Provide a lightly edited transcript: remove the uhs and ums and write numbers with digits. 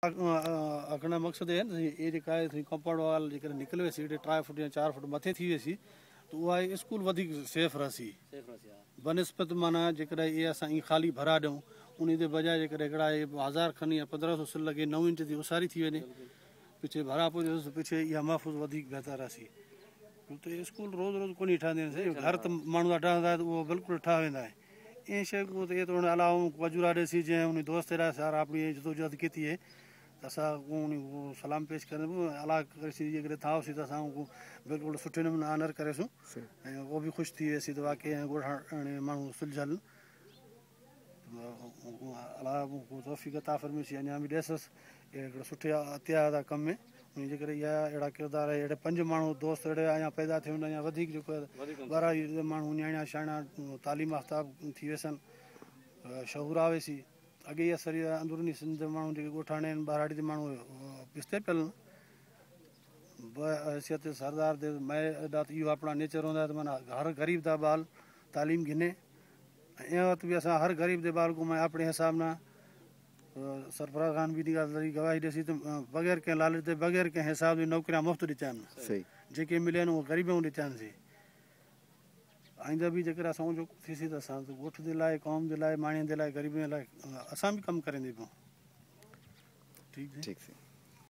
आखण मक़सद है ये जेका आहे कंपाउंड वॉल जेकर निकिरे वेसी 3 फुट या 4 फुट मथे थी वेसी त उहा स्कूल वधीक सेफ रहसी बनस्पत माना जेकर ये असां ईअं ख़ाली भरा ॾियूं उन जे बजाय जेकर हिकिड़ा 1000 खनि या 1500 सिल लॻे 9 इंच जी उसारी थी वञे पिछे भरा पुॼोसि पिछे इहा महफ़ूज़ वधीक बहितर रहसी त स्कूल रोज़ रोज़ कोन्ह ठहंदा आहिनि घर त माण्हू जा ठहंदा त उहो बिल्कुलु ठह वेंदा आहे ईअं शइ को त तो अलावा वजूरा ॾिसी जंहिं उन दोस्त सारा अपनी जदोजहद की थी है त असां उहो सलाम पेश करे अला करे जेकॾहिं था हुसीं त असां उहो बिल्कुलु सुठे नमूने ऑनर करेसीं ऐं उहो बि ख़ुशि थी वियसीं त वाक़ई ॻोठाणे माण्हू सुलझल अला तौफ़ीक़ अता फ़रमाइशी अञा बि ॾियसि हिकिड़े सुठे अतिया था कम में उन जे करे इहा अहिड़ा किरदार अहिड़े 5 माण्हू दोस्त अहिड़े अञा पैदा थिया आहिनि अञा वधीक जेको ॿारहां माण्हू न्याणा शाणा तालीम याफ़्ता थी वियसि शहूरा वेसी अॻे इहा सरी अंदरूनी सिंध माण्हू जेके ॻोठाणे आहिनि ॿारहाड़ी ते माण्हू पिस्ते पियल हैसियत सरदार ते मए अदा त इहो अपना नेचर हूंदा त माना हर ग़रीब दा ॿाल तालीम गिने ऐं वक़्तु बि असां हर ग़रीब जे ॿाल को मैं अपने हिसाब ना सरफराज़ ख़ान बि गवाही ॾिसी त बग़ैर कंहिं लालच ते बग़ैर कंहिं हिसाब जी नौकरियां मुफ़्त ॾिचा आहिनि जेके मिलिया आहिनि उहे ग़रीबूं ॾिचा आहिनि आईंदा बि जेकर असां जो थीसीं त असां ॻोठ जे लाइ क़ौम जे लाइ माण्हुनि जे लाइ ग़रीबनि जे लाइ असां बि कमु करे ॾिबो ठीकु